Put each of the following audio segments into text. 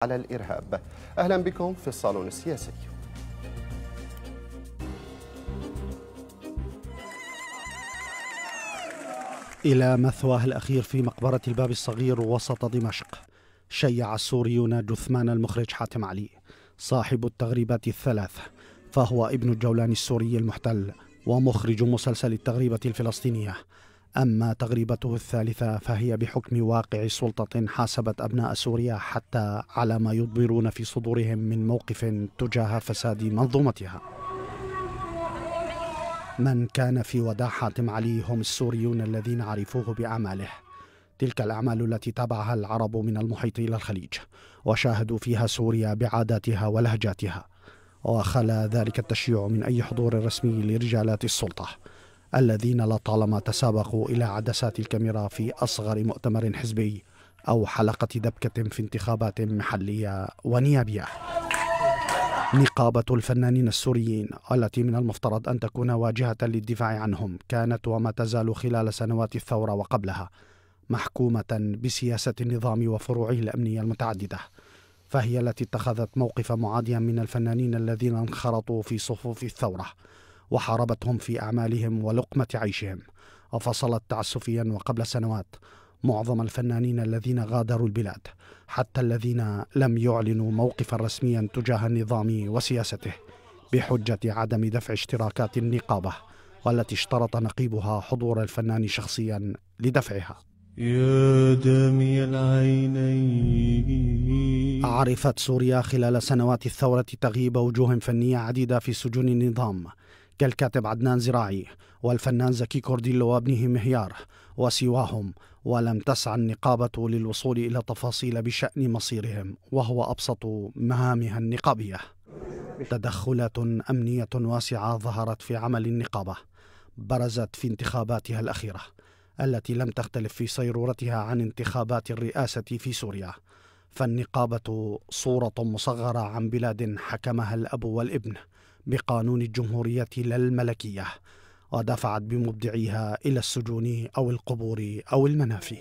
على الإرهاب. أهلا بكم في الصالون السياسي. إلى مثواه الأخير في مقبرة الباب الصغير وسط دمشق، شيع السوريون جثمان المخرج حاتم علي صاحب التغريبات الثلاث، فهو ابن الجولان السوري المحتل ومخرج مسلسل التغريبة الفلسطينية. أما تغريبته الثالثة فهي بحكم واقع سلطة حاسبت أبناء سوريا حتى على ما يضمرون في صدورهم من موقف تجاه فساد منظومتها. من كان في وداع حاتم علي هم السوريون الذين عرفوه بأعماله، تلك الأعمال التي تابعها العرب من المحيط إلى الخليج وشاهدوا فيها سوريا بعاداتها ولهجاتها، وخلا ذلك التشيع من أي حضور رسمي لرجالات السلطة الذين لطالما تسابقوا إلى عدسات الكاميرا في أصغر مؤتمر حزبي أو حلقة دبكة في انتخابات محلية ونيابية. نقابة الفنانين السوريين التي من المفترض أن تكون واجهة للدفاع عنهم كانت وما تزال خلال سنوات الثورة وقبلها محكومة بسياسة النظام وفروعه الأمنية المتعددة، فهي التي اتخذت موقف معاديا من الفنانين الذين انخرطوا في صفوف الثورة وحاربتهم في أعمالهم ولقمة عيشهم، وفصلت تعسفيا وقبل سنوات معظم الفنانين الذين غادروا البلاد، حتى الذين لم يعلنوا موقفا رسميا تجاه النظام وسياسته، بحجة عدم دفع اشتراكات النقابة والتي اشترط نقيبها حضور الفنان شخصيا لدفعها. يا دامي العينين. عرفت سوريا خلال سنوات الثورة تغييب وجوه فنية عديدة في سجون النظام، كالكاتب عدنان زراعي والفنان زكي كورديلو وابنه مهيار وسواهم، ولم تسعى النقابة للوصول إلى تفاصيل بشأن مصيرهم وهو أبسط مهامها النقابية. تدخلات أمنية واسعة ظهرت في عمل النقابة، برزت في انتخاباتها الأخيرة التي لم تختلف في صيرورتها عن انتخابات الرئاسة في سوريا، فالنقابة صورة مصغرة عن بلاد حكمها الأب والابن بقانون الجمهورية لا الملكية، ودفعت بمبدعيها إلى السجون أو القبور أو المنافي.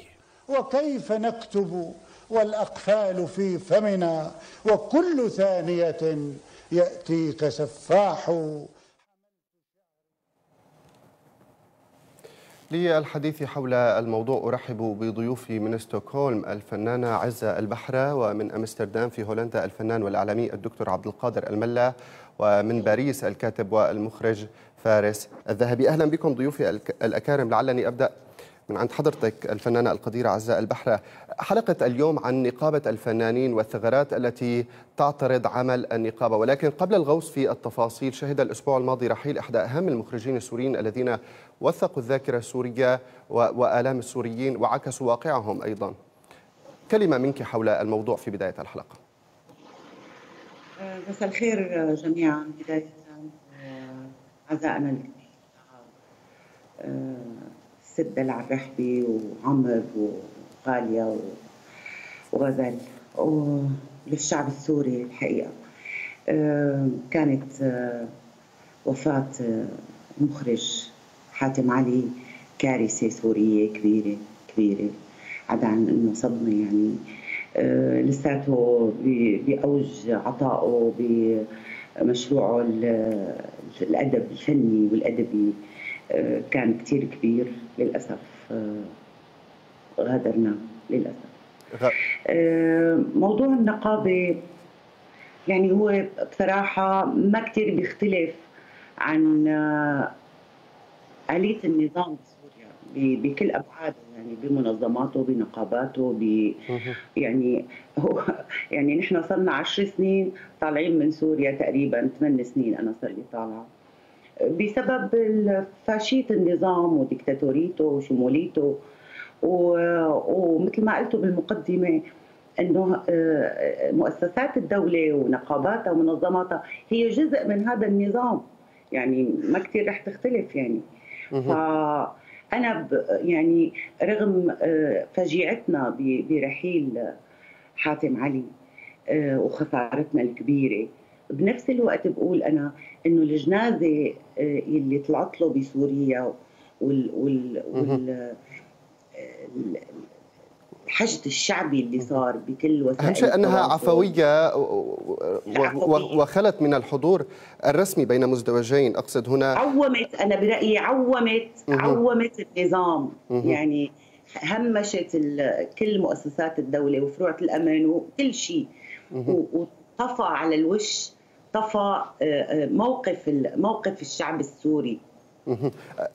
وكيف نكتب والأقفال في فمنا وكل ثانية يأتيك سفاح. للحديث حول الموضوع أرحب بضيوفي من ستوكهولم الفنانة عزة البحرة، ومن أمستردام في هولندا الفنان والإعلامي الدكتور عبد القادر الملا، ومن باريس الكاتب والمخرج فارس الذهبي. أهلا بكم ضيوفي الأكارم. لعلني أبدأ من عند حضرتك الفنانة القديرة عزة البحرة. حلقة اليوم عن نقابة الفنانين والثغرات التي تعترض عمل النقابة، ولكن قبل الغوص في التفاصيل، شهد الأسبوع الماضي رحيل إحدى أهم المخرجين السوريين الذين وثقوا الذاكرة السورية وآلام السوريين وعكسوا واقعهم أيضا. كلمة منك حول الموضوع في بداية الحلقة. مساء الخير جميعا. بداية عزائنا السدة العرحبي وعمر وغالية وغزل وللشعب السوري. الحقيقة كانت وفاة مخرج حاتم علي كارثة سورية كبيرة كبيرة، عدا عن انه صدمة يعني. لساته بأوج عطائه بمشروعه الأدب الفني والأدبي كان كتير كبير. للأسف غادرنا للأسف. موضوع النقابة يعني هو بصراحة ما كتير بيختلف عن آلية النظام بسوريا بكل أبعاده، يعني بمنظماته بنقاباته يعني هو يعني نحن صرنا 10 سنين طالعين من سوريا، تقريبا 8 سنين أنا صار لي طالعة، بسبب فاشية النظام وديكتاتوريته وشموليته. ومثل ما قلتوا بالمقدمة انه مؤسسات الدولة ونقاباتها ومنظماتها هي جزء من هذا النظام، يعني ما كثير رح تختلف يعني. فأنا يعني رغم فجيعتنا برحيل حاتم علي وخسارتنا الكبيرة، بنفس الوقت بقول أنا إنه الجنازة اللي طلعت له بسوريا الحشد الشعبي اللي صار بكل وسائل أهم شيء أنها التواصل. عفوية وخلت من الحضور الرسمي بين مزدوجين. أقصد هنا عومت، أنا برأيي عومت النظام، يعني همشت كل مؤسسات الدولة وفروع الأمن وكل شيء، وطفى على الوش، طفى موقف الشعب السوري.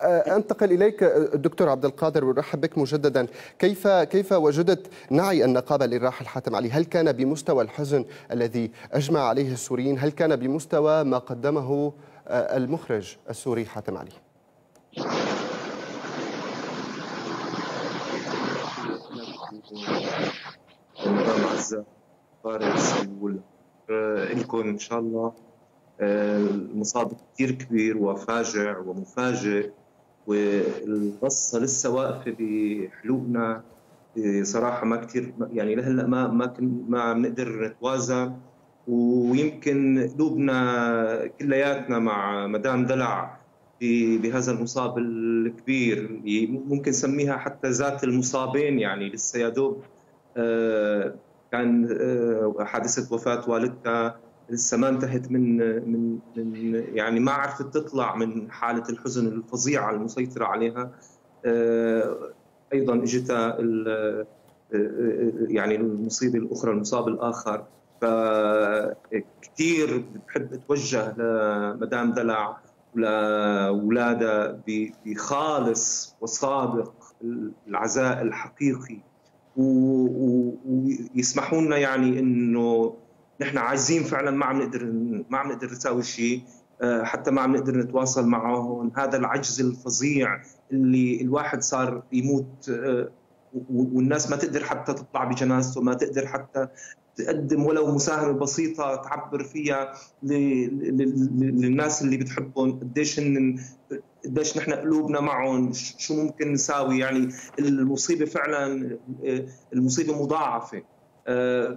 أنتقل إليك الدكتور عبد القادر ورحب بك مجددا. كيف وجدت نعي النقابة للراحل حاتم علي؟ هل كان بمستوى الحزن الذي أجمع عليه السوريين؟ هل كان بمستوى ما قدمه المخرج السوري حاتم علي؟ فارس لكم إن شاء الله. المصاب كثير كبير وفاجع ومفاجئ، والقصة لسه واقفة بحلوقنا صراحة. ما كثير يعني لهلا ما بنقدر نتوازن، ويمكن قلوبنا كلياتنا مع مدام دلع بهذا المصاب الكبير. ممكن نسميها حتى ذات المصابين، يعني لسه يا دوب كان حادثة وفاة والدتها لسه ما انتهت من يعني ما عرفت تطلع من حالة الحزن الفظيعة المسيطرة عليها. أيضا اجتها يعني المصيبة الأخرى، المصاب الآخر. فكتير بحب أتوجه لمدام دلع ولأولادها بخالص وصادق العزاء الحقيقي، ويسمحوا لنا يعني إنه نحن عايزين فعلا ما عم نقدر نساوي شيء، حتى ما عم نقدر نتواصل معهم. هذا العجز الفظيع اللي الواحد صار يموت، والناس ما تقدر حتى تطلع بجنازته، ما تقدر حتى تقدم ولو مساهمة بسيطة تعبر فيها للناس اللي بتحبهم قديش نحن قلوبنا معهم، شو ممكن نساوي. يعني المصيبة فعلا المصيبة مضاعفة.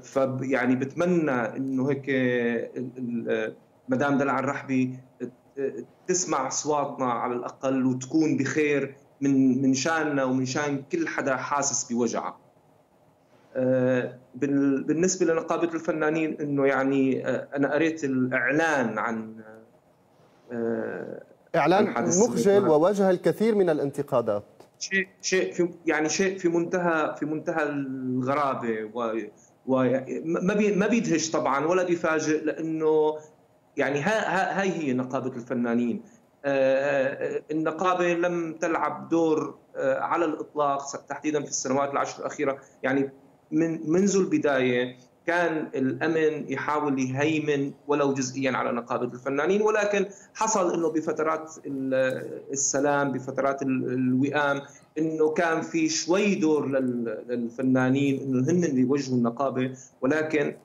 فيعني بتمنى انه هيك مدام دلع الرحبي تسمع اصواتنا على الاقل وتكون بخير من شاننا ومن شان كل حدا حاسس بوجعه. بالنسبه لنقابه الفنانين، انه يعني انا قريت الاعلان عن اعلان مخجل وواجه الكثير من الانتقادات. شيء في منتهى الغرابه، وما بيدهش طبعا ولا بيفاجئ، لانه يعني هاي هي نقابه الفنانين. النقابه لم تلعب دور على الاطلاق تحديدا في السنوات العشر الاخيره. يعني منذ البدايه كان الامن يحاول يهيمن ولو جزئيا على نقابه الفنانين، ولكن حصل انه بفترات السلام، بفترات الوئام، انه كان في شوي دور للفنانين انه هن اللي يوجهوا النقابه، ولكن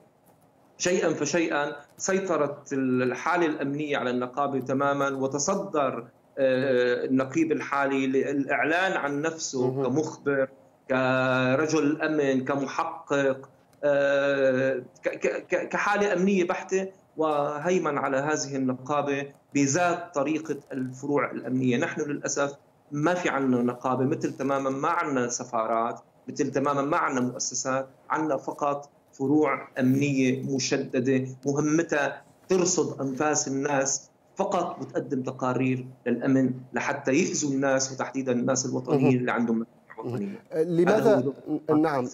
شيئا فشيئا سيطرت الحاله الامنيه على النقابه تماما، وتصدر النقيب الحالي للاعلان عن نفسه كمخبر، كرجل امن، كمحقق، كحاله امنيه بحته، وهيمن على هذه النقابه بذات طريقه الفروع الامنيه. نحن للاسف ما في عندنا نقابه، مثل تماما ما عندنا سفارات، مثل تماما ما عندنا مؤسسات، عندنا فقط فروع امنيه مشدده مهمتها ترصد انفاس الناس فقط، وتقدم تقارير للامن لحتى يأذوا الناس، وتحديدا الناس الوطنيين اللي عندهم لماذا؟ نعم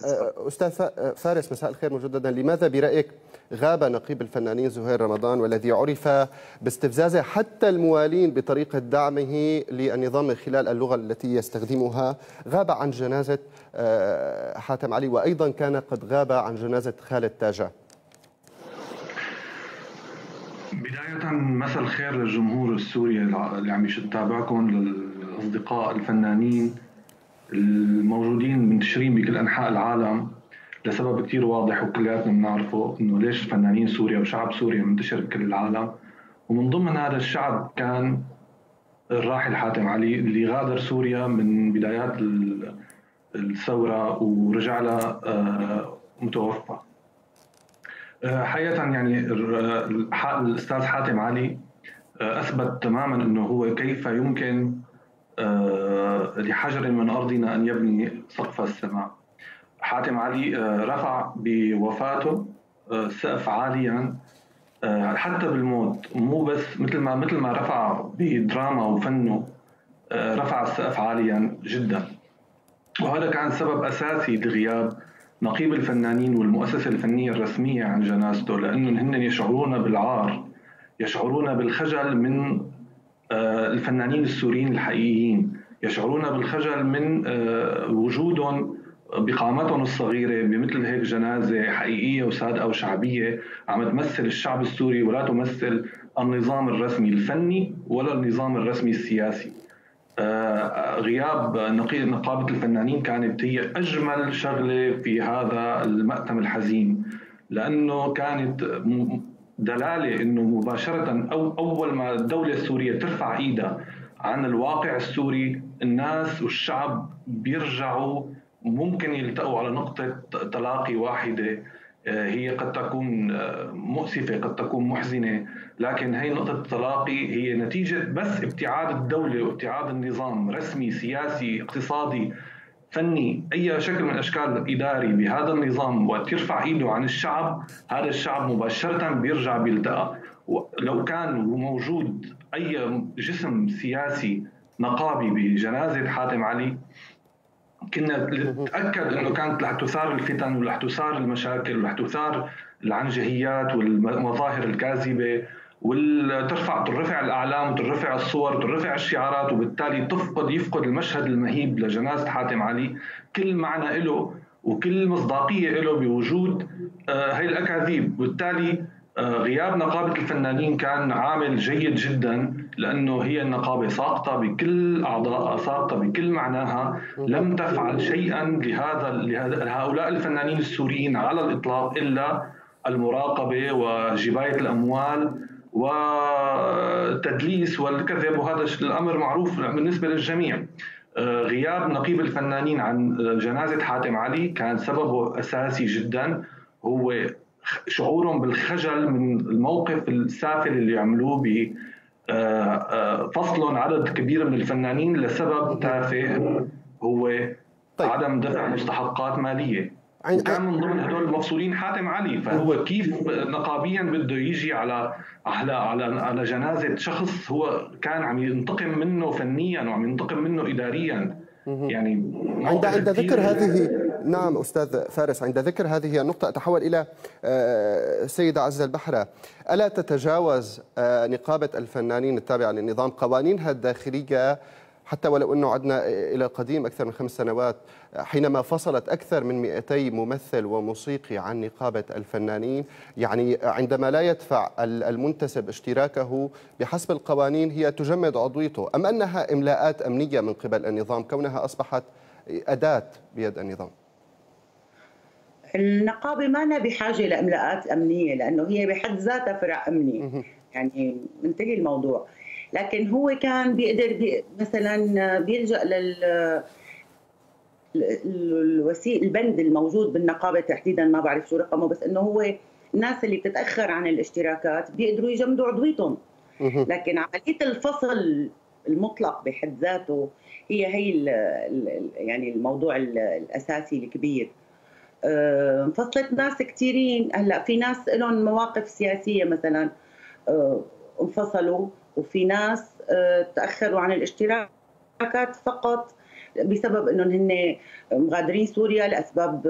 أستاذ فارس، مساء الخير مجددا. لماذا برأيك غاب نقيب الفنانين زهير رمضان، والذي عرف باستفزازه حتى الموالين بطريقة دعمه للنظام من خلال اللغة التي يستخدمها، غاب عن جنازة حاتم علي، وأيضا كان قد غاب عن جنازة خالد تاجة؟ بداية مساء الخير للجمهور السوري اللي عم يتابعكم، للأصدقاء الفنانين الموجودين منتشرين بكل أنحاء العالم، لسبب كتير واضح وكلياتنا بنعرفه، إنه ليش فنانين سوريا وشعب سوريا منتشر بكل العالم. ومن ضمن هذا الشعب كان الراحل حاتم علي، اللي غادر سوريا من بدايات الثورة ورجع لها متوفى. حقيقة يعني الأستاذ حاتم علي أثبت تماما أنه هو كيف يمكن لحجر من أرضنا أن يبني سقف السماء. حاتم علي رفع بوفاته سقف عاليا حتى بالموت، مو بس مثل ما رفع بدراما وفنه، رفع السقف عاليا جدا. وهذا كان سبب أساسي لغياب نقيب الفنانين والمؤسسة الفنية الرسمية عن جنازته، لأنهم هن يشعرون بالعار، يشعرون بالخجل من الفنانين السوريين الحقيقيين، يشعرون بالخجل من وجودهم بقامتهم الصغيرة بمثل هيك جنازة حقيقية وصادقة وشعبية عم تمثل الشعب السوري ولا تمثل النظام الرسمي الفني ولا النظام الرسمي السياسي. غياب نقابة الفنانين كانت هي أجمل شغلة في هذا المأتم الحزين، لأنه كانت دلالة أنه مباشرة أول ما الدولة السورية ترفع إيدها عن الواقع السوري، الناس والشعب بيرجعوا ممكن يلتقوا على نقطة تلاقي واحدة، هي قد تكون مؤسفة قد تكون محزنة، لكن هي نقطة التلاقي هي نتيجة بس ابتعاد الدولة وابتعاد النظام رسمي سياسي اقتصادي فني أي شكل من أشكال الإداري بهذا النظام، وقت يرفع إيده عن الشعب هذا الشعب مباشرة بيرجع بيلتقى. لو كان موجود أي جسم سياسي نقابي بجنازة حاتم علي كنا نتأكد أنه كانت رح تثار الفتن ورح تثار المشاكل ورح تثار العنجهيات والمظاهر الكاذبة ترفع الأعلام وترفع الصور وترفع الشعارات، وبالتالي يفقد المشهد المهيب لجنازة حاتم علي كل معنى له وكل مصداقية له بوجود هاي الأكاذيب. وبالتالي غياب نقابة الفنانين كان عامل جيد جدا، لأنه هي النقابة ساقطة بكل أعضائها، ساقطة بكل معناها، لم تفعل شيئا لهؤلاء الفنانين السوريين على الإطلاق إلا المراقبة وجباية الأموال وتدليس والكذب، وهذا الأمر معروف بالنسبة للجميع. غياب نقيب الفنانين عن جنازة حاتم علي كان سببه أساسي جدا هو شعورهم بالخجل من الموقف السافل اللي عملوه بفصلهم عدد كبير من الفنانين لسبب تافه هو عدم دفع مستحقات مالية، وكان من ضمن هدول المفصولين حاتم علي. فهو كيف نقابيا بده يجي على جنازة شخص هو كان عم ينتقم منه فنيا وعم ينتقم منه إداريا؟ يعني عند ذكر هذه، نعم أستاذ فارس، عند ذكر هذه النقطة أتحول إلى سيدة عزة البحرة. ألا تتجاوز نقابة الفنانين التابعة للنظام قوانينها الداخلية، حتى ولو أنه عدنا إلى القديم أكثر من 5 سنوات حينما فصلت أكثر من 200 ممثل وموسيقي عن نقابة الفنانين؟ يعني عندما لا يدفع المنتسب اشتراكه بحسب القوانين هي تجمد عضويته، أم أنها إملاءات أمنية من قبل النظام كونها أصبحت أداة بيد النظام؟ النقابة ما بحاجة لإملاءات أمنية، لأنه هي بحد ذاتها فرع أمني، يعني منتهي الموضوع. لكن هو كان بيقدر مثلا بيلجأ البند الموجود بالنقابة تحديدا، ما بعرف شو رقمه، بس انه هو الناس اللي بتتأخر عن الاشتراكات بيقدروا يجمدوا عضويتهم. لكن عملية الفصل المطلق بحد ذاته هي يعني الموضوع الأساسي الكبير. انفصلت ناس كثيرين، هلا في ناس لهم مواقف سياسية مثلا انفصلوا، وفي ناس تأخروا عن الاشتراكات فقط بسبب انهم هن مغادرين سوريا لاسباب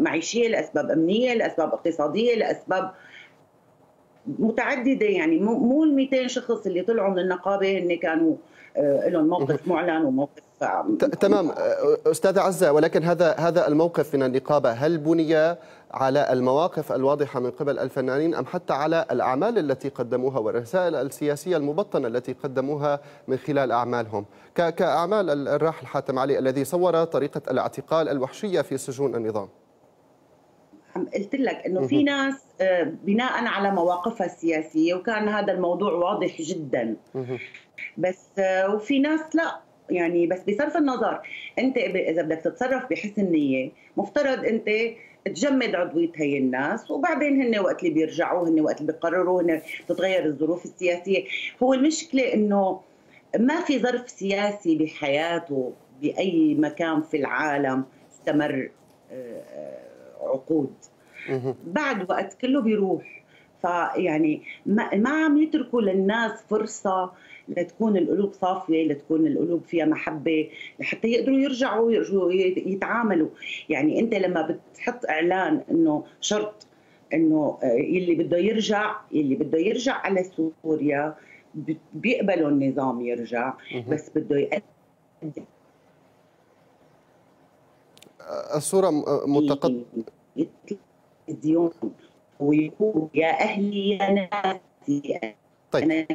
معيشيه، لاسباب امنيه، لاسباب اقتصاديه، لاسباب متعدده. يعني مو ال 200 شخص اللي طلعوا من النقابه هن كانوا لهم موقف معلن وموقف تمام أستاذة عزة، ولكن هذا الموقف من النقابة هل بني على المواقف الواضحة من قبل الفنانين أم حتى على الأعمال التي قدموها والرسائل السياسية المبطنة التي قدموها من خلال أعمالهم كأعمال الراحل حاتم علي الذي صور طريقة الاعتقال الوحشية في سجون النظام؟ قلت لك انه في ناس بناء على مواقفها السياسيه وكان هذا الموضوع واضح جدا، بس وفي ناس لا، يعني بس بصرف النظر انت اذا بدك تتصرف بحسن نيه مفترض انت تجمد عضويه هي الناس، وبعدين هن وقت اللي بيرجعوا، هن وقت اللي بيقرروا، هن تتغير الظروف السياسيه. هو المشكله انه ما في ظرف سياسي بحياته باي مكان في العالم استمر عقود. بعد وقت كله بيروح، فيعني ما عم يتركوا للناس فرصة لتكون القلوب صافية، لتكون القلوب فيها محبة، لحتى يقدروا يرجعوا يتعاملوا. يعني أنت لما بتحط إعلان إنه شرط إنه يلي بده يرجع على سوريا بيقبلوا النظام يرجع، بس بده يقدم الصورة متقطعة الديون ويقول يا أهلي يا ناسي. طيب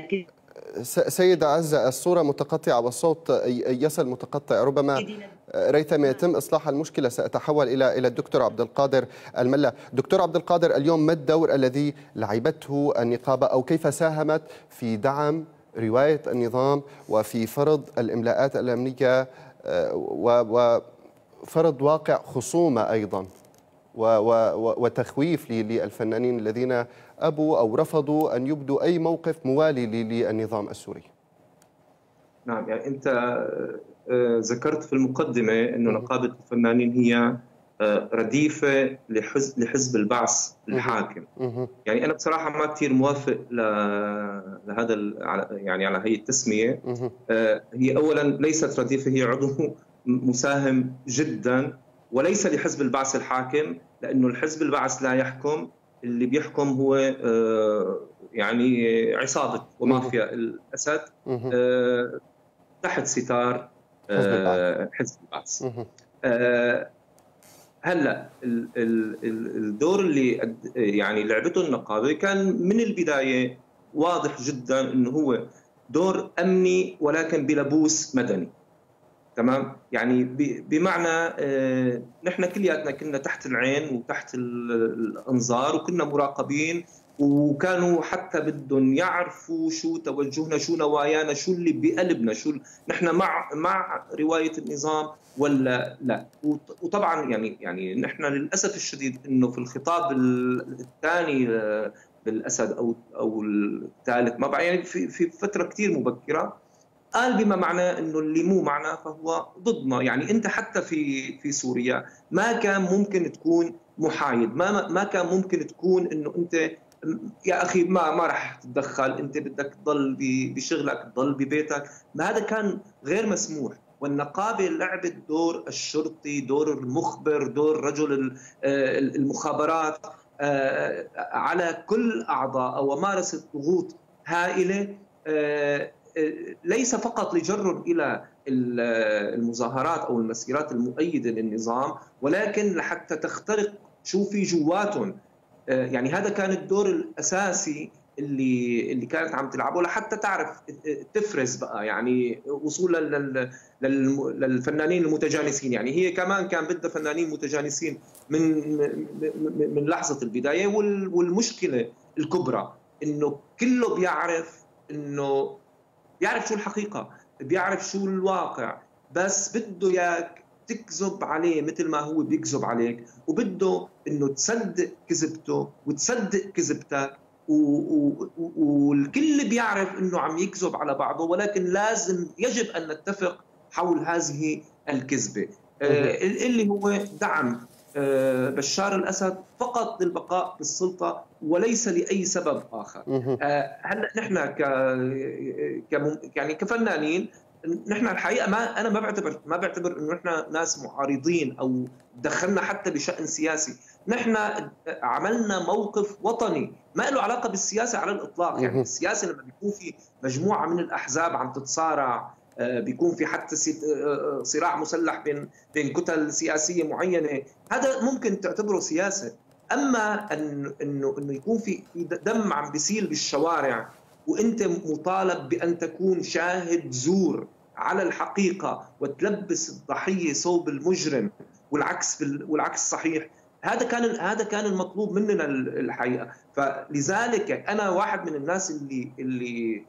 سيدة عزة، الصورة متقطعة والصوت يصل متقطع، ربما ريثما يتم إصلاح المشكلة سأتحول إلى الدكتور عبد القادر الملا. دكتور عبد القادر، اليوم ما الدور الذي لعبته النقابة أو كيف ساهمت في دعم رواية النظام وفي فرض الإملاءات الأمنية وفرض واقع خصومة أيضا وتخويف للفنانين الذين أبوا أو رفضوا أن يبدوا أي موقف موالي للنظام السوري؟ نعم، يعني أنت ذكرت في المقدمة أنه نقابة الفنانين هي رديفة لحزب البعث الحاكم. يعني أنا بصراحة ما كثير موافق لهذا يعني على هي التسمية. هي أولا ليست رديفة، هي عضو مساهم جدا، وليس لحزب البعث الحاكم، لأنه الحزب البعث لا يحكم، اللي بيحكم هو يعني عصابة ومافيا الأسد تحت ستار حزب البعث. هلا الدور اللي يعني لعبته النقابة كان من البداية واضح جدا انه هو دور امني ولكن بلبوس مدني. تمام؟ يعني بمعنى نحن كلياتنا كنا تحت العين وتحت الانظار وكنا مراقبين، وكانوا حتى بدهم يعرفوا شو توجهنا، شو نوايانا، شو اللي بقلبنا، شو نحن مع رواية النظام ولا لا. وطبعا يعني نحن للاسف الشديد انه في الخطاب الثاني بالاسد او الثالث، ما بعرف، يعني في فتره كثير مبكره قال بما معناه انه اللي مو معنا فهو ضدنا. يعني انت حتى في سوريا ما كان ممكن تكون محايد، ما كان ممكن تكون انه انت يا اخي ما راح تتدخل، انت بدك تضل بشغلك، تضل ببيتك. ما هذا كان غير مسموح. والنقابه لعبت دور الشرطي، دور المخبر، دور رجل المخابرات على كل اعضاء، ومارست ضغوط هائله ليس فقط لجر الى المظاهرات او المسيرات المؤيده للنظام، ولكن لحتى تخترق شو في جواتهم. يعني هذا كان الدور الاساسي اللي كانت عم تلعبه، لحتى تعرف تفرز بقى يعني وصولا للفنانين المتجانسين. يعني هي كمان كان بدها فنانين متجانسين من لحظه البدايه. والمشكله الكبرى انه كله بيعرف شو الحقيقه، بيعرف شو الواقع، بس بده اياك تكذب عليه مثل ما هو بيكذب عليك، وبده انه تصدق كذبته وتصدق كذبتك، والكل بيعرف انه عم يكذب على بعضه، ولكن يجب ان نتفق حول هذه الكذبه اللي هو دعم بشار الأسد فقط للبقاء بالسلطة وليس لأي سبب آخر. هلا نحن يعني كفنانين، نحن الحقيقة أنا ما بعتبر إنه نحن ناس معارضين أو دخلنا حتى بشأن سياسي. نحن عملنا موقف وطني ما له علاقة بالسياسة على الإطلاق. يعني السياسة لما بيكون في مجموعة من الأحزاب عم تتصارع، بيكون في حتى صراع مسلح بين كتل سياسية معينة، هذا ممكن تعتبره سياسة. أما إنه يكون في دم عم بيسيل بالشوارع وأنت مطالب بأن تكون شاهد زور على الحقيقة وتلبس الضحية صوب المجرم والعكس صحيح، هذا كان المطلوب مننا الحقيقة. فلذلك أنا واحد من الناس اللي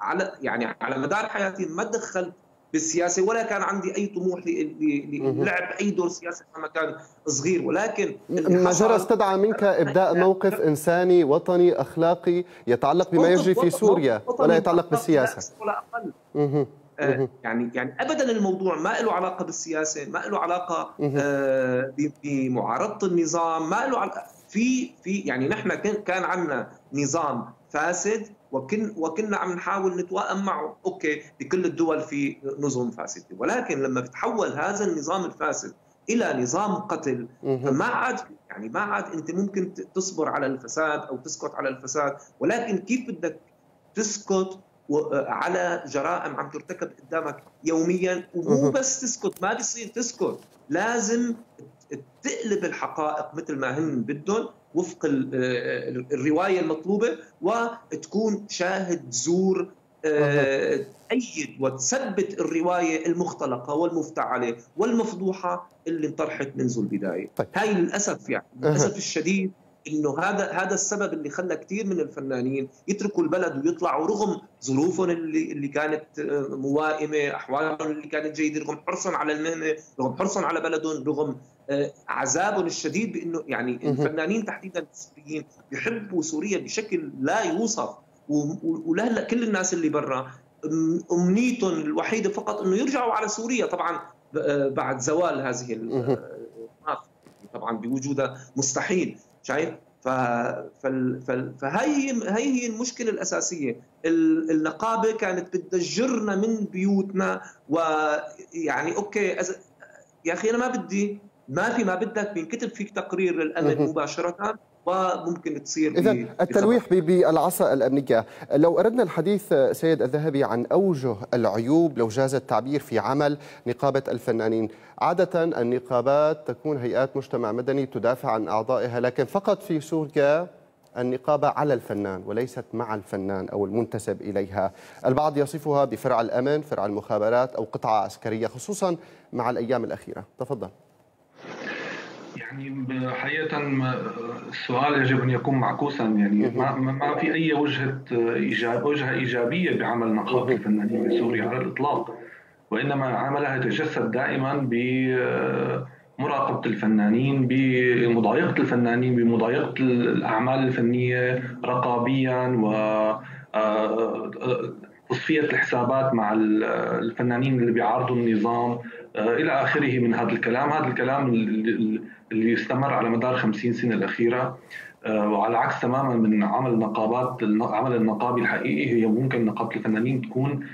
على مدار حياتي ما دخلت بالسياسة ولا كان عندي أي طموح للعب أي دور سياسي لما كان صغير، ولكن ما جرى استدعى منك إبداء موقف إنساني وطني أخلاقي يتعلق بما يجري في سوريا ولا يتعلق بالسياسة. ولا أقل. يعني ابدا الموضوع ما له علاقه بالسياسه، ما له علاقه بمعارضه النظام، ما له في يعني نحن كان عندنا نظام فاسد وكنا عم نحاول نتوائم معه. اوكي، بكل الدول في نظم فاسده، ولكن لما بتحول هذا النظام الفاسد الى نظام قتل، فما عاد انت ممكن تصبر على الفساد او تسكت على الفساد، ولكن كيف بدك تسكت على جرائم عم ترتكب قدامك يوميا؟ ومو بس تسكت، ما بيصير تسكت، لازم تقلب الحقائق مثل ما هن بدهم وفق الرواية المطلوبة، وتكون شاهد زور تأيد وتثبت الرواية المختلقة والمفتعلة والمفضوحة اللي انطرحت منذ البداية. هاي للأسف يعني للأسف الشديد انه هذا السبب اللي خلى كثير من الفنانين يتركوا البلد ويطلعوا رغم ظروفهم اللي كانت موائمه، احوالهم اللي كانت جيده، رغم حرصهم على المهنه، رغم حرصهم على بلدهم، رغم عذابهم الشديد بانه يعني الفنانين تحديدا السوريين بيحبوا سوريا بشكل لا يوصف، ولهلا كل الناس اللي برا امنيتهم الوحيده فقط انه يرجعوا على سوريا، طبعا بعد زوال هذه طبعا بوجودها مستحيل. شايف؟ فهي هي المشكله الاساسيه. النقابه كانت بدها تجرنا من بيوتنا، ويعني اوكي يا اخي انا ما بدي، ما بدك بينكتب فيك تقرير للامن مباشره وممكن تصير. إذا التلويح بالعصا الأمنية. لو أردنا الحديث سيد الذهبي عن أوجه العيوب لو جاز التعبير في عمل نقابة الفنانين، عادة النقابات تكون هيئات مجتمع مدني تدافع عن أعضائها، لكن فقط في سوريا النقابة على الفنان وليست مع الفنان أو المنتسب إليها. البعض يصفها بفرع الأمن، فرع المخابرات أو قطعة عسكرية، خصوصا مع الأيام الأخيرة. تفضل. يعني حقيقة السؤال يجب أن يكون معكوسا، يعني ما في أي وجهة إيجابية بعمل نقابة الفنانين بسوريا على الإطلاق، وإنما عملها يتجسد دائما بمراقبة الفنانين، بمضايقة الفنانين، بمضايقة الأعمال الفنية رقابيا، و تصفية الحسابات مع الفنانين اللي بيعارضوا النظام إلى آخره من هذا الكلام. هذا الكلام اللي استمر على مدار 50 سنة الأخيرة، وعلى عكس تماما من عمل النقابات. العمل النقابي الحقيقي هي ممكن نقابة الفنانين تكون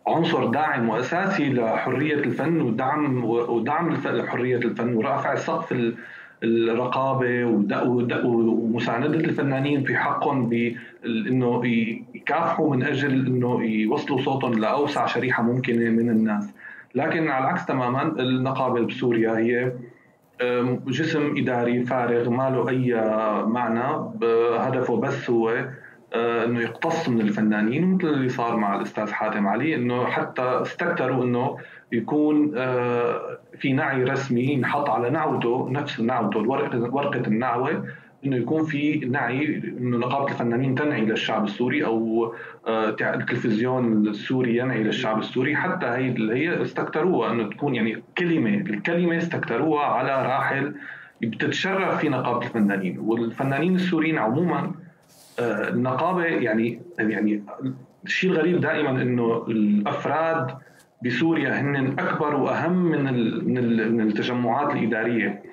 عنصر داعم وأساسي لحرية الفن ودعم حرية الفن ورفع سقف الرقابة ومساندة الفنانين في حقهم بأنه يكافحوا من أجل أنه يوصلوا صوتهم لأوسع شريحة ممكنة من الناس. لكن على العكس تماما النقابة بسوريا هي جسم إداري فارغ ما له أي معنى، هدفه بس هو أنه يقتص من الفنانين، مثل اللي صار مع الأستاذ حاتم علي، أنه حتى استكتروا أنه يكون في نعي رسمي ينحط على نعوته، نفس نعوته ورقة النعوة، انه يكون في نعي انه نقابة الفنانين تنعي للشعب السوري، او التلفزيون السوري ينعي للشعب السوري. حتى هي استكتروها انه تكون يعني الكلمة استكتروها على راحل بتتشرف في نقابة الفنانين والفنانين السوريين عموما. النقابة يعني الشيء الغريب دائما انه الافراد بسوريا هن اكبر واهم من التجمعات الاداريه.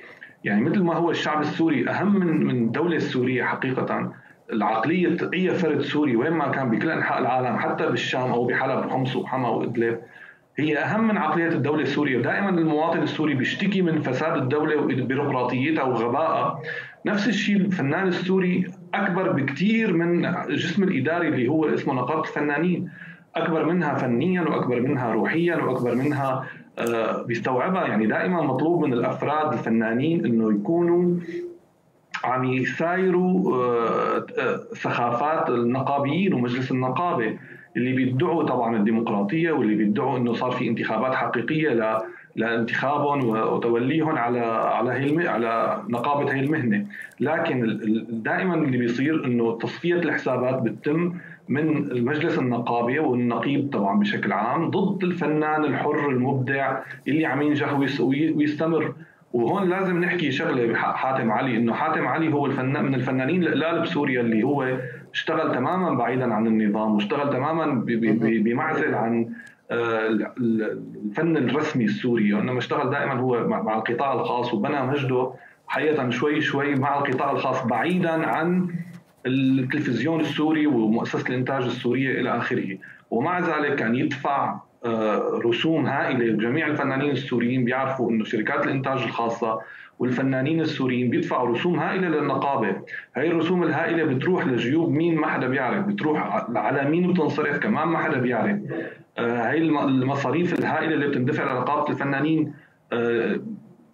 يعني مثل ما هو الشعب السوري اهم من الدوله السوريه حقيقه، العقليه اي فرد سوري وين ما كان بكل انحاء العالم، حتى بالشام او بحلب وحمص وحما وادلب، هي اهم من عقليه الدوله السوريه. دائما المواطن السوري بيشتكي من فساد الدوله وبيروقراطيتها وغبائها. نفس الشيء الفنان السوري اكبر بكثير من الجسم الاداري اللي هو اسمه نقابه الفنانين، أكبر منها فنيا وأكبر منها روحيا وأكبر منها بيستوعبها. يعني دائما مطلوب من الأفراد الفنانين أنه يكونوا عم يسايروا سخافات النقابيين ومجلس النقابة اللي بيدعوا طبعا الديمقراطية، واللي بيدعوا أنه صار في انتخابات حقيقية لانتخابهم وتوليهم على نقابة هي المهنة. لكن دائما اللي بيصير أنه تصفية الحسابات بتتم من المجلس النقابي والنقيب طبعا بشكل عام ضد الفنان الحر المبدع اللي عم ينجح ويستمر. وهون لازم نحكي شغله بحق حاتم علي، انه حاتم علي هو الفنان من الفنانين القلال بسوريا اللي هو اشتغل تماما بعيدا عن النظام، واشتغل تماما بمعزل عن الفن الرسمي السوري، وانما اشتغل دائما هو مع القطاع الخاص، وبنى مجده حقيقه شوي شوي مع القطاع الخاص بعيدا عن التلفزيون السوري ومؤسسه الانتاج السوريه الى اخره. ومع ذلك كان يدفع رسوم هائله. جميع الفنانين السوريين بيعرفوا انه شركات الانتاج الخاصه والفنانين السوريين بيدفعوا رسوم هائله للنقابه. هاي الرسوم الهائله بتروح لجيوب مين ما حدا بيعرف، بتروح على مين بتنصرف كمان ما حدا بيعرف. هاي المصاريف الهائله اللي بتندفع لنقابه الفنانين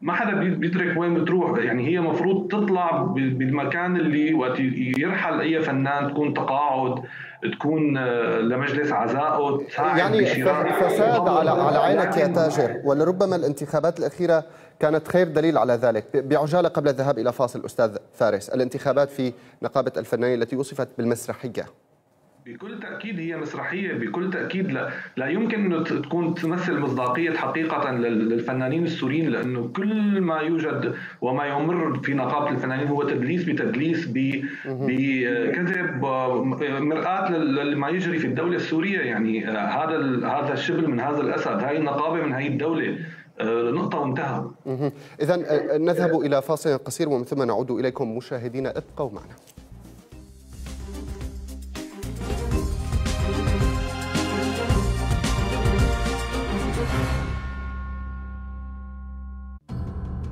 ما حدا بيدرك وين بتروح. يعني هي مفروض تطلع بالمكان اللي وقت يرحل اي فنان تكون تقاعد، تكون لمجلس عزائه، تساعد يعني فساد على عينك يا تاجر. ولربما الانتخابات الأخيرة كانت خير دليل على ذلك. بعجالة قبل الذهاب إلى فاصل أستاذ فارس، الانتخابات في نقابة الفنانين التي وصفت بالمسرحية بكل تأكيد هي مسرحية، بكل تأكيد لا يمكن أن تكون تمثل مصداقية حقيقة للفنانين السوريين، لأنه كل ما يوجد وما يمر في نقابة الفنانين هو تدليس بتدليس بكذب، مرآة لما يجري في الدولة السورية. يعني هذا الشبل من هذا الأسد، هاي النقابة من هاي الدولة، نقطة وانتهى. إذن نذهب إلى فاصل قصير ومن ثم نعود إليكم مشاهدينا، ابقوا معنا.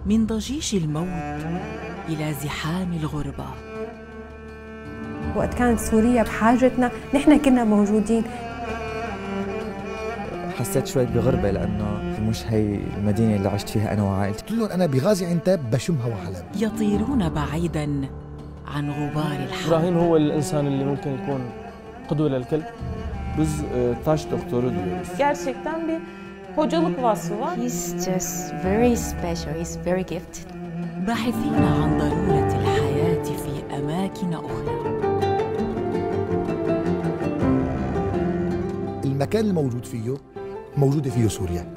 من ضجيج الموت إلى زحام الغربة. وقت كانت سوريا بحاجتنا نحن كنا موجودين. حسيت شوي بغربة لأنه مش هي المدينة اللي عشت فيها أنا وعائلتي. قلت لهم أنا بغازي عنتاب بشمها وحلب. يطيرون بعيدا عن غبار الحرب. إبراهيم هو الإنسان اللي ممكن يكون قدوة للكل. Biz taş doktoru diyoruz. Gerçekten bir hocalık vasfı var. He's just very special. He's very gifted. باحثين عن ضرورة الحياة في أماكن أخرى. المكان الموجود فيه موجودة فيه سوريا.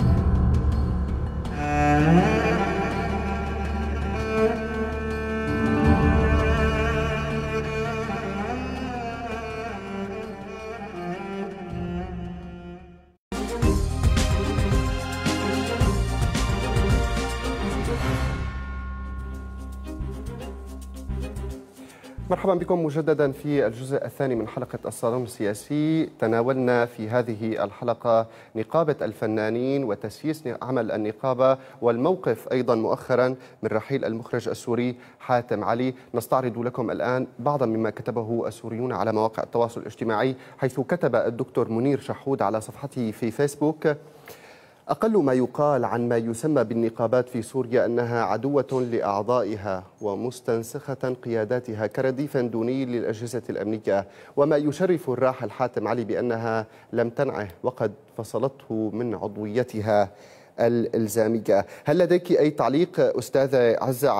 مرحبا بكم مجددا في الجزء الثاني من حلقة الصالون السياسي. تناولنا في هذه الحلقة نقابة الفنانين وتسييس عمل النقابة والموقف أيضا مؤخرا من رحيل المخرج السوري حاتم علي. نستعرض لكم الآن بعضا مما كتبه السوريون على مواقع التواصل الاجتماعي، حيث كتب الدكتور منير شحود على صفحته في فيسبوك: أقل ما يقال عن ما يسمى بالنقابات في سوريا أنها عدوة لأعضائها ومستنسخة قياداتها كرديف دوني للأجهزة الأمنية، وما يشرف الراحل حاتم علي بأنها لم تنعه وقد فصلته من عضويتها الإلزامية. هل لديك أي تعليق أستاذة عزة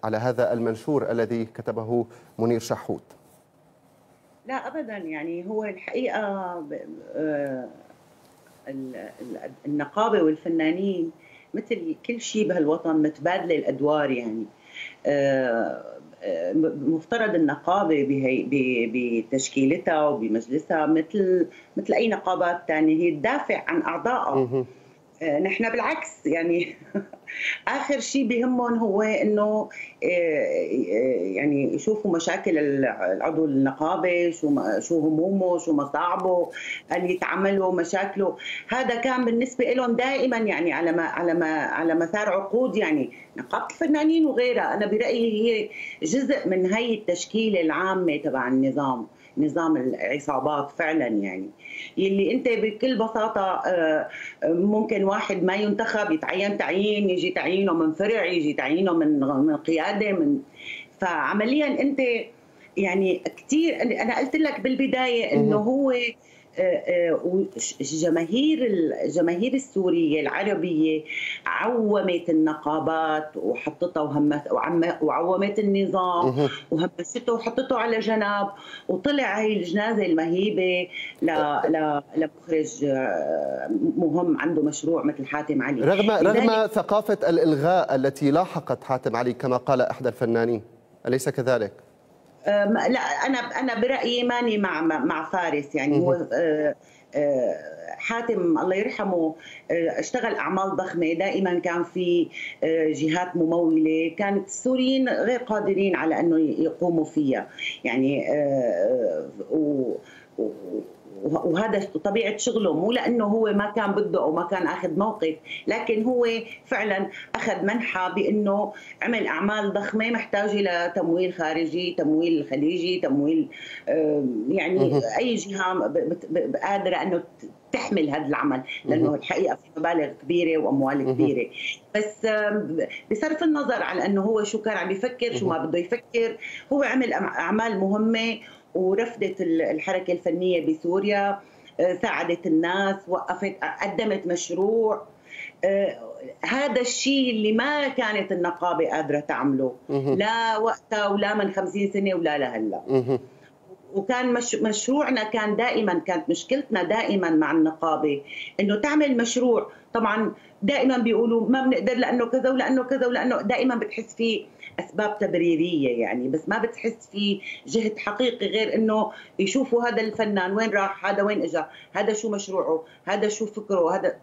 على هذا المنشور الذي كتبه منير شحود؟ لا أبدا، يعني هو الحقيقة النقابة والفنانين مثل كل شيء بهالوطن متبادلة الأدوار. يعني مفترض النقابة بتشكيلتها وبمجلسها مثل أي نقابات ثانية هي تدافع عن أعضائها. نحن بالعكس، يعني آخر شيء بهمهم هو إنه يعني يشوفوا مشاكل العضو النقابة، شو همومه، شو مصاعبه، أن يتعملوا مشاكله. هذا كان بالنسبة لهم دائما، يعني على مسار عقود. يعني نقابة الفنانين وغيرها أنا برأيي هي جزء من هي التشكيلة العامة تبع نظام العصابات فعلا. يعني يلي انت بكل بساطه ممكن واحد ما ينتخب يتعين تعيين، يجي تعيينه من فرع، يجي تعيينه من قياده، فعمليا انت يعني كثير. انا قلت لك بالبدايه انه هو الجماهير السورية العربية عومت النقابات وحطتها وعومت النظام وهمشته وحطته على جنب، وطلع هي الجنازة المهيبة لمخرج مهم عنده مشروع مثل حاتم علي، رغم ثقافة الإلغاء التي لاحقت حاتم علي كما قال أحد الفنانين، أليس كذلك؟ لا، أنا برأيي ماني مع فارس. يعني هو حاتم الله يرحمه اشتغل أعمال ضخمة، دائما كان في جهات ممولة كانت السوريين غير قادرين على أنه يقوموا فيها، يعني وهذا طبيعة شغله، مو لأنه هو ما كان بده أو ما كان أخذ موقف، لكن هو فعلا أخذ منحى بأنه عمل أعمال ضخمة محتاجة لتمويل خارجي، تمويل خليجي، تمويل يعني أي جهة قادرة أنه تحمل هذا العمل، لأنه الحقيقة في مبالغ كبيرة وأموال كبيرة. بس بصرف النظر على أنه هو شو كان عم يفكر، شو ما بده يفكر، هو عمل أعمال مهمة ورفدت الحركة الفنية بسوريا، ساعدت الناس، وقفت، قدمت مشروع. هذا الشيء اللي ما كانت النقابة قادرة تعمله لا وقتها ولا من 50 سنة ولا لهلا. وكان مشروعنا كان دائما، كانت مشكلتنا دائما مع النقابة انه تعمل مشروع، طبعا دائما بيقولوا ما بنقدر لانه كذا ولانه كذا ولانه، دائما بتحس فيه اسباب تبريريه يعني، بس ما بتحس فيه جهد حقيقي غير انه يشوفوا هذا الفنان وين راح، هذا وين اجى، هذا شو مشروعه، هذا شو فكره، هذا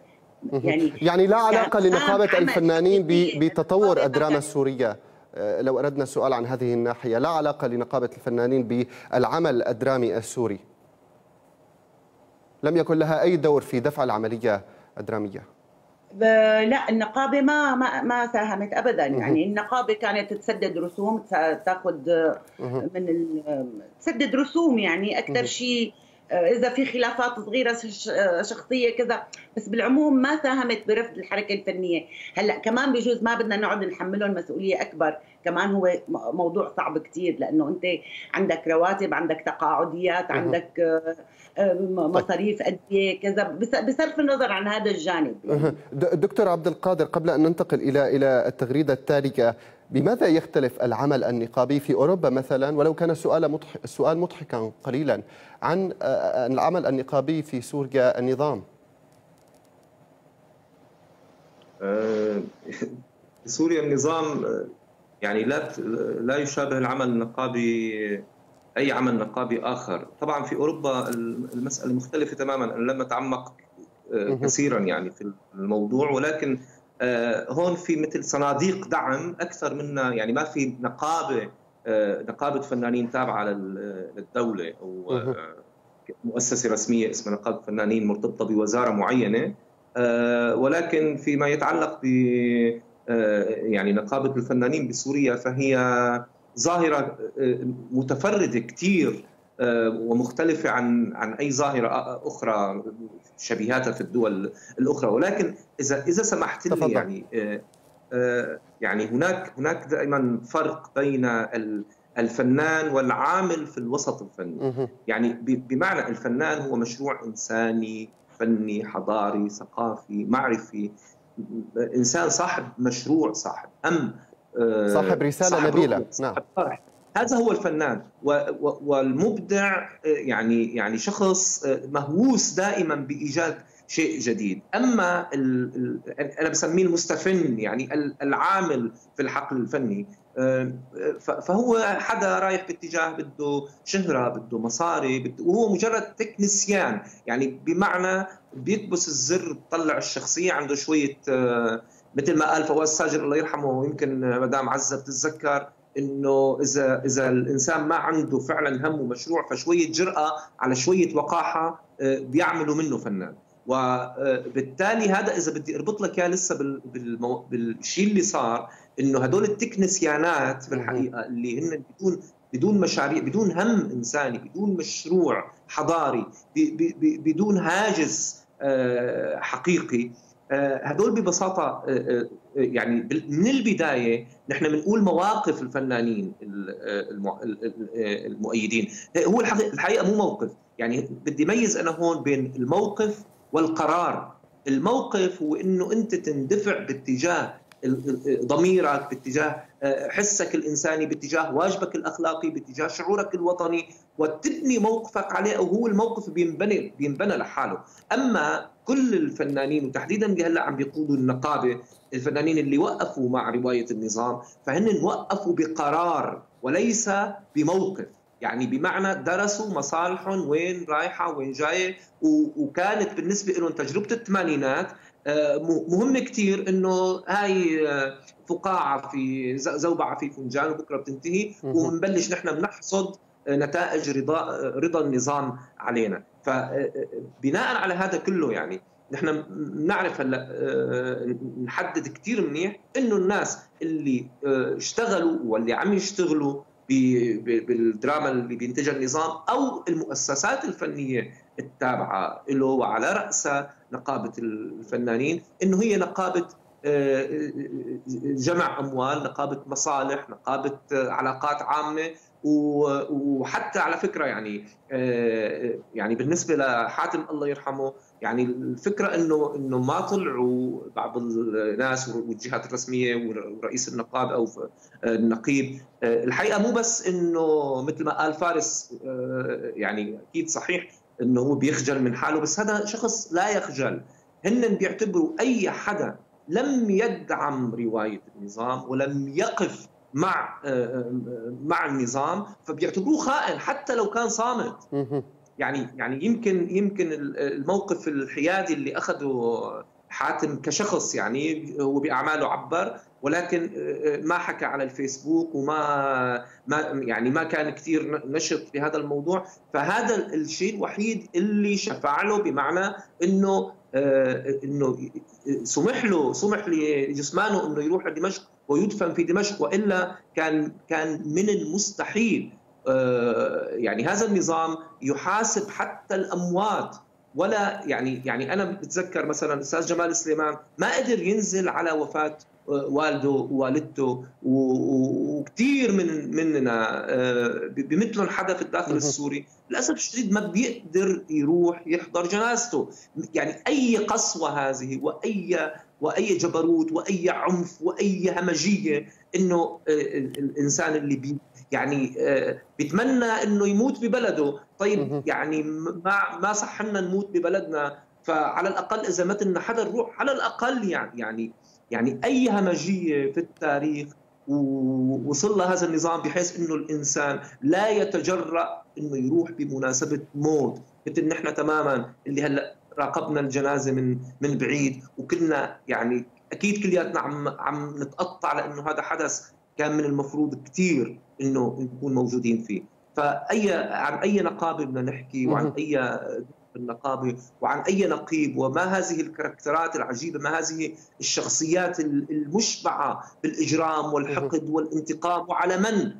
يعني لا علاقه لنقابه الفنانين بتطور الدراما السوريه. لو أردنا السؤال عن هذه الناحية، لا علاقة لنقابة الفنانين بالعمل الدرامي السوري؟ لم يكن لها أي دور في دفع العملية الدرامية؟ لا، النقابة ما ساهمت أبدا. يعني النقابة كانت تسدد رسوم، تاخذ تسدد رسوم يعني أكثر شيء إذا في خلافات صغيرة شخصية كذا، بس بالعموم ما ساهمت برفض الحركة الفنية. هلأ كمان بجوز ما بدنا نقعد نحملهم مسؤولية أكبر، كمان هو موضوع صعب كتير، لأنه أنت عندك رواتب، عندك تقاعديات، عندك مصاريف أدوية كذا، بصرف النظر عن هذا الجانب. دكتور عبد القادر، قبل أن ننتقل إلى التغريدة التالية، بماذا يختلف العمل النقابي في أوروبا مثلا، ولو كان السؤال مضحكا قليلا، عن العمل النقابي في سوريا النظام؟ في سوريا النظام يعني لا يشابه العمل النقابي أي عمل نقابي آخر. طبعا في أوروبا المسألة مختلفة تماما، أنا لم أتعمق كثيرا يعني في الموضوع، ولكن هون في مثل صناديق دعم أكثر منا، يعني ما في نقابة فنانين تابعة للدولة أو مؤسسة رسمية اسمها نقابة فنانين مرتبطة بوزارة معينة، ولكن فيما يتعلق ب يعني نقابة الفنانين بسوريا فهي ظاهرة متفردة كثير ومختلفة عن أي ظاهرة أخرى شبيهاتها في الدول الأخرى. ولكن إذا سمحت لي يعني هناك دائما فرق بين الفنان والعامل في الوسط الفني. يعني بمعنى الفنان هو مشروع إنساني، فني، حضاري، ثقافي، معرفي، إنسان صاحب مشروع، صاحب صاحب رسالة نبيلة. نعم، هذا هو الفنان. والمبدع يعني شخص مهووس دائما بإيجاد شيء جديد. أما أنا بسميه المستفن، يعني العامل في الحقل الفني، فهو حدا رايح باتجاه بده شهرة، بده مصاري، وهو مجرد تكنيسيان، يعني بمعنى بيكبس الزر بطلع الشخصية، عنده شوية مثل ما قال فواز ساجر الله يرحمه، ويمكن مدام عزة بتتذكر انه اذا الانسان ما عنده فعلا هم ومشروع، فشويه جرأة على شويه وقاحه بيعملوا منه فنان. وبالتالي هذا اذا بدي اربط لك اياه لسه بالشيء اللي صار، انه هدول التكنيسيانات في الحقيقه اللي هن بدون مشاريع، بدون هم انساني، بدون مشروع حضاري، بدون هاجس حقيقي، هدول ببساطة يعني من البداية نحن بنقول مواقف الفنانين المؤيدين. هو الحقيقة مو موقف، يعني بدي ميز أنا هون بين الموقف والقرار. الموقف هو أنه أنت تندفع باتجاه ضميرك، باتجاه حسك الإنساني، باتجاه واجبك الأخلاقي، باتجاه شعورك الوطني، وتبني موقفك عليه، أو هو الموقف بينبنى لحاله. أما كل الفنانين وتحديدا هلا عم بيقودوا النقابة، الفنانين اللي وقفوا مع رواية النظام، فهن وقفوا بقرار وليس بموقف. يعني بمعنى درسوا مصالحهم وين رايحة وين جاية، وكانت بالنسبة لهم تجربة الثمانينات مهم كتير انه هاي فقاعة في زوبعة في فنجان وبكرة بتنتهي، ونبلش نحن بنحصد نتائج رضا النظام علينا. فبناء على هذا كله يعني نحن بنعرف هلا نحدد كتير منيح انه الناس اللي اشتغلوا واللي عم يشتغلوا بالدراما اللي بينتجها النظام او المؤسسات الفنيه التابعه له وعلى راسها نقابه الفنانين، انه هي نقابه جمع اموال، نقابه مصالح، نقابه علاقات عامه. وحتى على فكره يعني بالنسبه لحاتم الله يرحمه، يعني الفكره انه ما طلعوا بعض الناس والجهات الرسميه ورئيس النقابه او النقيب، الحقيقه مو بس انه مثل ما قال فارس، يعني اكيد صحيح انه هو بيخجل من حاله، بس هذا شخص لا يخجل. هن بيعتبروا اي حدا لم يدعم روايه النظام ولم يقف مع النظام فبيعتبروه خائن حتى لو كان صامت. يعني يمكن الموقف الحيادي اللي اخذه حاتم كشخص، يعني هو باعماله عبر، ولكن ما حكى على الفيسبوك ما كان كثير نشط في هذا الموضوع. فهذا الشيء الوحيد اللي شفع له، بمعنى انه سمح لجسمانه انه يروح لدمشق ويدفن في دمشق، والا كان من المستحيل يعني هذا النظام يحاسب حتى الاموات. ولا يعني انا بتذكر مثلا الاستاذ جمال سليمان ما قدر ينزل على وفاه والده ووالدته، وكثير مننا بمثلهم حدا في الداخل السوري للاسف الشديد ما بيقدر يروح يحضر جنازته. يعني اي قسوه هذه واي جبروت واي عنف واي همجيه، انه الانسان اللي يعني بيتمنى انه يموت ببلده. طيب يعني ما صح لنا نموت ببلدنا، فعلى الاقل اذا متنا حدا نروح على الاقل يعني اي همجيه في التاريخ وصل لها هذا النظام بحيث انه الانسان لا يتجرأ انه يروح بمناسبه موت، مثل نحن تماما اللي هلا راقبنا الجنازه من بعيد، وكنا يعني اكيد كلياتنا عم نتقطع لانه هذا حدث كان من المفروض كثير انه نكون موجودين فيه. عن اي نقابه بدنا نحكي، وعن اي النقابه، وعن اي نقيب، وما هذه الكاركترات العجيبه، ما هذه الشخصيات المشبعه بالاجرام والحقد والانتقام، وعلى من؟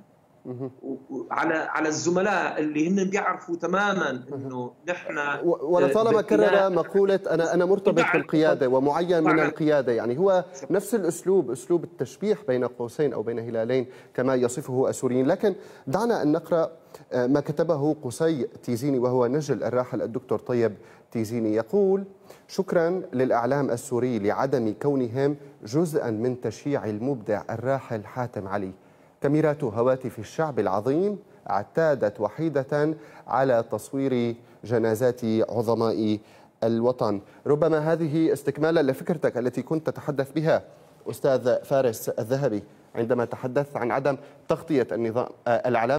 على الزملاء اللي هن بيعرفوا تماما انه نحن ولطالما كرر مقوله انا مرتبط بالقياده ومعين من القياده، يعني هو نفس الاسلوب، اسلوب التشبيح بين قوسين او بين هلالين كما يصفه السوريين. لكن دعنا ان نقرا ما كتبه قصي تيزيني وهو نجل الراحل الدكتور طيب تيزيني. يقول: شكرا للإعلام السوري لعدم كونهم جزءا من تشييع المبدع الراحل حاتم علي. كاميرات هواتف الشعب العظيم اعتادت وحيدة على تصوير جنازات عظماء الوطن. ربما هذه استكمالا لفكرتك التي كنت تتحدث بها أستاذ فارس الذهبي عندما تحدث عن عدم تغطية النظام الإعلام